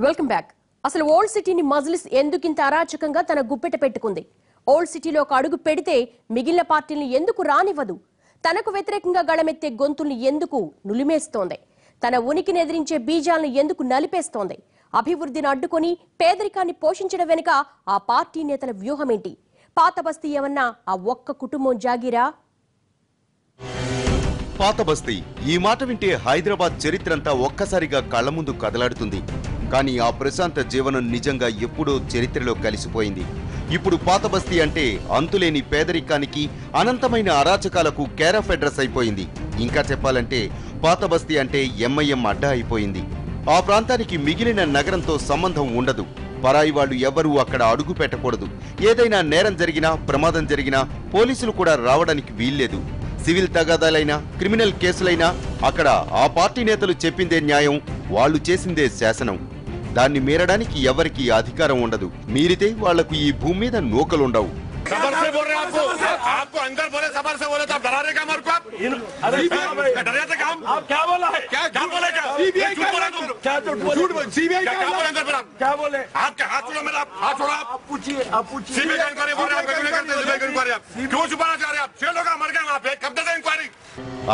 Welcome back. అసలు old సిటీని మజ్లిస్ ఎందుకింత అరాచకంగా తన గుప్పెట పెట్టుకుంది? ఓల్డ్ సిటీలో ఒక అడుగు పెడితే మిగిలిన పార్టీలను ఎందుకు రానివ్వదు? తనకు వ్యతిరేకంగా గళమెత్తే గొంతుల్ని ఎందుకు నులిమేస్తోంది? తన ఉనికిని ఎదిరించే బీజాలను ఎందుకు నలిపేస్తోంది? అభివృద్ధిని అడ్డుకొని పేదరికాన్ని పోషించడం వెనుక ఆ పార్టీ నేతల వ్యూహమేంటి? పాత బస్తీ ఏమన్నా ఆ ఒక్క కుటుంబం జాగీరా? పాత బస్తీ ఈ మాట వింటే హైదరాబాద్ చరిత్రంతా ఒక్కసారిగా కళ్ల ముందు కదలాడుతుంది. కానీ ఆ ప్రశాంత జీవనం నిజంగా ఎప్పుడో చరిత్రలో కలిసిపోయింది. ఇప్పుడు పాత బస్తీ అంటే అంతులేని పేదరికానికి, అనంతమైన అరాచకాలకు కేర్ ఆఫ్ అడ్రస్ అయిపోయింది. ఇంకా చెప్పాలంటే పాత బస్తీ అంటే ఎంఐఎం అడ్డా అయిపోయింది. ఆ ప్రాంతానికి మిగిలిన నగరంతో సంబంధం ఉండదు. పరాయి వాళ్లు ఎవ్వరూ అక్కడ అడుగు పెట్టకూడదు. ఏదైనా నేరం జరిగినా, ప్రమాదం జరిగినా పోలీసులు కూడా రావడానికి వీల్లేదు. సివిల్ తగాదాలైనా, క్రిమినల్ కేసులైనా అక్కడ ఆ పార్టీ నేతలు చెప్పిందే న్యాయం, వాళ్లు చేసిందే శాసనం. దాన్ని మీరడానికి ఎవరికీ అధికారం ఉండదు. మీరితే వాళ్లకు ఈ భూమి మీద నూకలుండవు.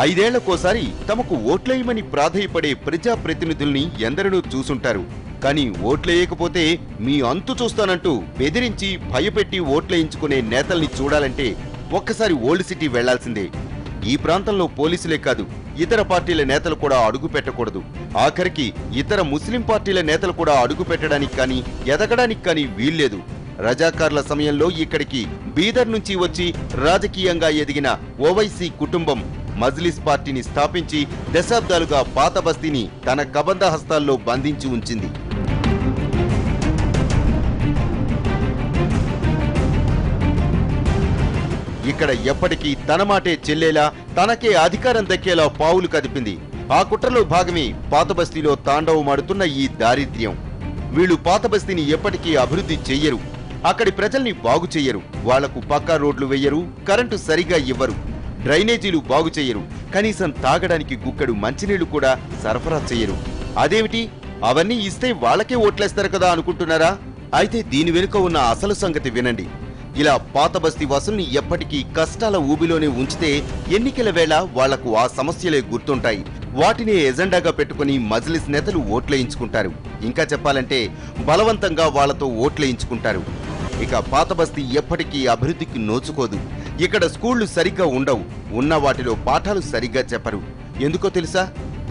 ఐదేళ్లకోసారి తమకు ఓట్లేయమని ప్రాధేయపడే ప్రజాప్రతినిధుల్ని ఎందరినో చూసుంటారు. కానీ ఓట్లేయకపోతే మీ అంతు చూస్తానంటూ బెదిరించి భయపెట్టి ఓట్లేయించుకునే నేతల్ని చూడాలంటే ఒక్కసారి ఓల్డ్ సిటీ వెళ్లాల్సిందే. ఈ ప్రాంతంలో పోలీసులే కాదు, ఇతర పార్టీల నేతలు కూడా అడుగు పెట్టకూడదు. ఆఖరికి ఇతర ముస్లిం పార్టీల నేతలు కూడా అడుగు పెట్టడానికి కానీ, ఎదగడానికి కానీ వీల్లేదు. రజాకార్ల సమయంలో ఇక్కడికి బీదర్ నుంచి వచ్చి రాజకీయంగా ఎదిగిన ఓవైసీ కుటుంబం మజ్లిస్ పార్టీని స్థాపించి దశాబ్దాలుగా పాత బస్తీని తన కబంధ హస్తాల్లో బంధించి ఉంచింది. ఇక్కడ ఎప్పటికీ తన మాటే చెల్లేలా, తనకే అధికారం దక్కేలా పావులు కదిపింది. ఆ కుట్రలో భాగమే పాత బస్తీలో తాండవమాడుతున్న ఈ దారిద్ర్యం. వీళ్లు పాత బస్తీని ఎప్పటికీ అభివృద్ధి చెయ్యరు. అక్కడి ప్రజల్ని బాగు చెయ్యరు. వాళ్లకు పక్కా రోడ్లు వెయ్యరు, కరెంటు సరిగా ఇవ్వరు, డ్రైనేజీలు బాగు చెయ్యరు, కనీసం తాగడానికి గుక్కడు మంచినీళ్లు కూడా సరఫరా చెయ్యరు. అదేమిటి, అవన్నీ ఇస్తే వాళ్లకే ఓట్లేస్తారు కదా అనుకుంటున్నారా? అయితే దీని వెనుక ఉన్న అసలు సంగతి వినండి. ఇలా పాత బస్తీ వాసుల్ని ఎప్పటికీ కష్టాల ఊబిలోనే ఉంచితే ఎన్నికల వేళ వాళ్లకు ఆ సమస్యలే గుర్తుంటాయి. వాటినే ఎజెండాగా పెట్టుకుని మజ్లిస్ నేతలు ఓట్లేయించుకుంటారు. ఇంకా చెప్పాలంటే బలవంతంగా వాళ్లతో ఓట్లేయించుకుంటారు. ఇక పాత బస్తీ ఎప్పటికీ అభివృద్ధికి నోచుకోదు. ఇక్కడ స్కూళ్లు సరిగ్గా ఉండవు. ఉన్న వాటిలో పాఠాలు సరిగ్గా చెప్పరు. ఎందుకో తెలుసా?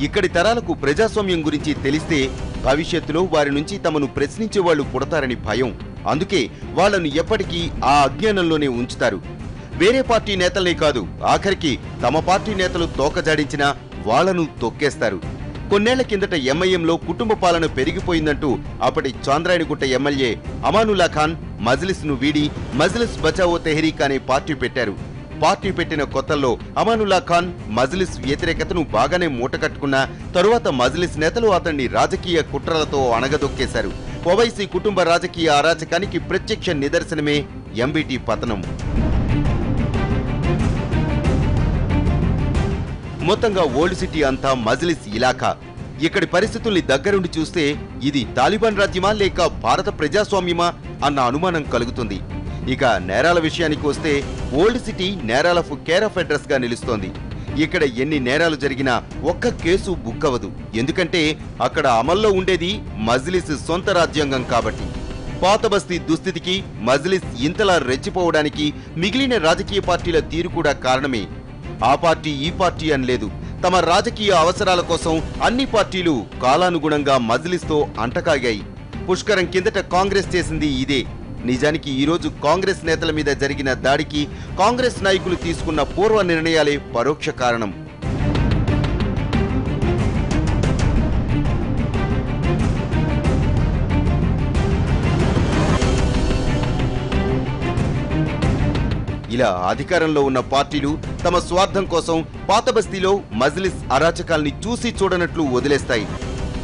ఇక్కడి తరాలకు ప్రజాస్వామ్యం గురించి తెలిస్తే భవిష్యత్తులో వారి నుంచి తమను ప్రశ్నించే వాళ్లు పుడతారని భయం. అందుకే వాళ్లను ఎప్పటికీ ఆ అజ్ఞానంలోనే ఉంచుతారు. వేరే పార్టీ నేతలనే కాదు, ఆఖరికి తమ పార్టీ నేతలు తోకజాడించినా వాళ్లను తొక్కేస్తారు. కొన్నేళ్ల కిందట ఎంఐఎంలో కుటుంబ పాలన పెరిగిపోయిందంటూ అప్పటి చాంద్రాయణగుట్ట ఎమ్మెల్యే అమానుల్లా ఖాన్ మజ్లిస్ ను వీడి మజ్లిస్ బచావో తెహ్రీక్ అనే పార్టీ పెట్టారు. పార్టీ పెట్టిన కొత్తల్లో అమానుల్లా ఖాన్ మజ్లిస్ వ్యతిరేకతను బాగానే మూటకట్టుకున్న తరువాత మజ్లిస్ నేతలు అతన్ని రాజకీయ కుట్రలతో అణగదొక్కేశారు. ఓవైసీ కుటుంబ రాజకీయ అరాచకానికి ప్రత్యక్ష నిదర్శనమే ఎంబీటీ పతనం. మొత్తంగా ఓల్డ్ సిటీ అంతా మజ్లిస్ ఇలాఖా. ఇక్కడి పరిస్థితుల్ని దగ్గరుండి చూస్తే ఇది తాలిబాన్ రాజ్యమా లేక భారత ప్రజాస్వామ్యమా అన్న అనుమానం కలుగుతుంది. ఇక నేరాల విషయానికి వస్తే ఓల్డ్ సిటీ నేరాలకు కేర్ ఆఫ్ అడ్రస్ గా నిలుస్తోంది. ఇక్కడ ఎన్ని నేరాలు జరిగినా ఒక్క కేసు బుక్కవదు. ఎందుకంటే అక్కడ అమల్లో ఉండేది మజ్లిస్ సొంత రాజ్యాంగం కాబట్టి. పాత బస్తీ దుస్థితికి మజ్లిస్ ఇంతలా రెచ్చిపోవడానికి మిగిలిన రాజకీయ పార్టీల తీరు కూడా కారణమే. ఆ పార్టీ ఈ పార్టీ అని లేదు. తమ రాజకీయ అవసరాల కోసం అన్ని పార్టీలు కాలానుగుణంగా మజ్లిస్తో అంటకాగాయి. పుష్కరం కిందట కాంగ్రెస్ చేసింది ఇదే. నిజానికి ఈరోజు కాంగ్రెస్ నేతల మీద జరిగిన దాడికి కాంగ్రెస్ నాయకులు తీసుకున్న పూర్వ నిర్ణయాలే పరోక్ష కారణం. ఇలా అధికారంలో ఉన్న పార్టీలు తమ స్వార్థం కోసం పాత బస్తీలో మజ్లిస్ అరాచకాల్ని చూసి చూడనట్లు వదిలేస్తాయి.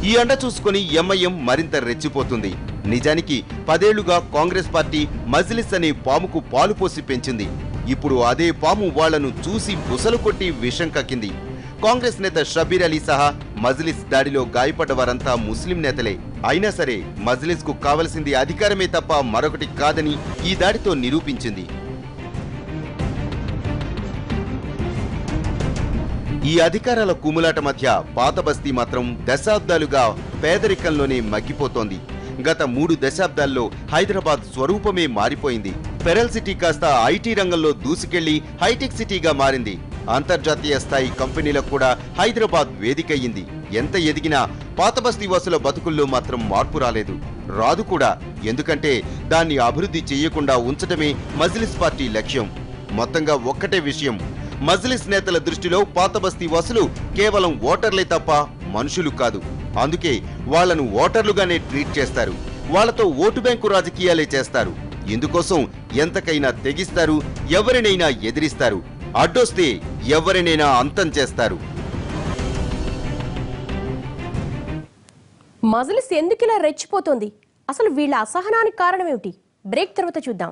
ఈ అండ చూసుకుని ఎంఐఎం మరింత రెచ్చిపోతుంది. నిజానికి 10 ఏళ్లుగా కాంగ్రెస్ పార్టీ మజ్లిస్ అనే పాముకు పాలు పోసి పెంచింది. ఇప్పుడు అదే పాము వాళ్లను చూసి బుసలు కొట్టి విషం కక్కింది. కాంగ్రెస్ నేత షబీర్ అలీ సహా మజ్లిస్ దాడిలో గాయపడ్డ వారంతా ముస్లిం నేతలే. అయినా సరే మజ్లిస్ కు కావలసింది అధికారమే తప్ప మరొకటి కాదని ఈ దాడితో నిరూపించింది. ఈ అధికారాల కుములాట మధ్య పాత బస్తీ మాత్రం దశాబ్దాలుగా పేదరికంలోనే మగ్గిపోతోంది. గత 3 దశాబ్దాల్లో హైదరాబాద్ స్వరూపమే మారిపోయింది. ఫెరల్ సిటీ కాస్త ఐటీ రంగంలో దూసుకెళ్లి హైటెక్ సిటీగా మారింది. అంతర్జాతీయ స్థాయి కంపెనీలకు కూడా హైదరాబాద్ వేదికయ్యింది. ఎంత ఎదిగినా పాత బస్తీ వాసుల బతుకుల్లో మాత్రం మార్పు రాలేదు, రాదు కూడా. ఎందుకంటే దాన్ని అభివృద్ధి చేయకుండా ఉంచడమే మజ్లిస్ పార్టీ లక్ష్యం. మొత్తంగా ఒక్కటే విషయం, మజ్లిస్ నేతల దృష్టిలో పాత బస్తీ వాసులు కేవలం ఓటర్లే తప్ప మనుషులు కాదు. అందుకే వాళ్లను ఓటర్లుగానే ట్రీట్ చేస్తారు. వాళ్లతో ఓటు బ్యాంకు రాజకీయాలే చేస్తారు. ఇందుకోసం ఎంతకైనా తెగిస్తారు, ఎవరినైనా ఎదిరిస్తారు, అడ్డొస్తే ఎవరినైనా అంతం చేస్తారు. మజ్లిస్ ఎందుకిలా రెచ్చిపోతోంది? అసలు వీళ్ళ అసహనానికి కారణమేమిటి? బ్రేక్ తర్వాత చూద్దాం.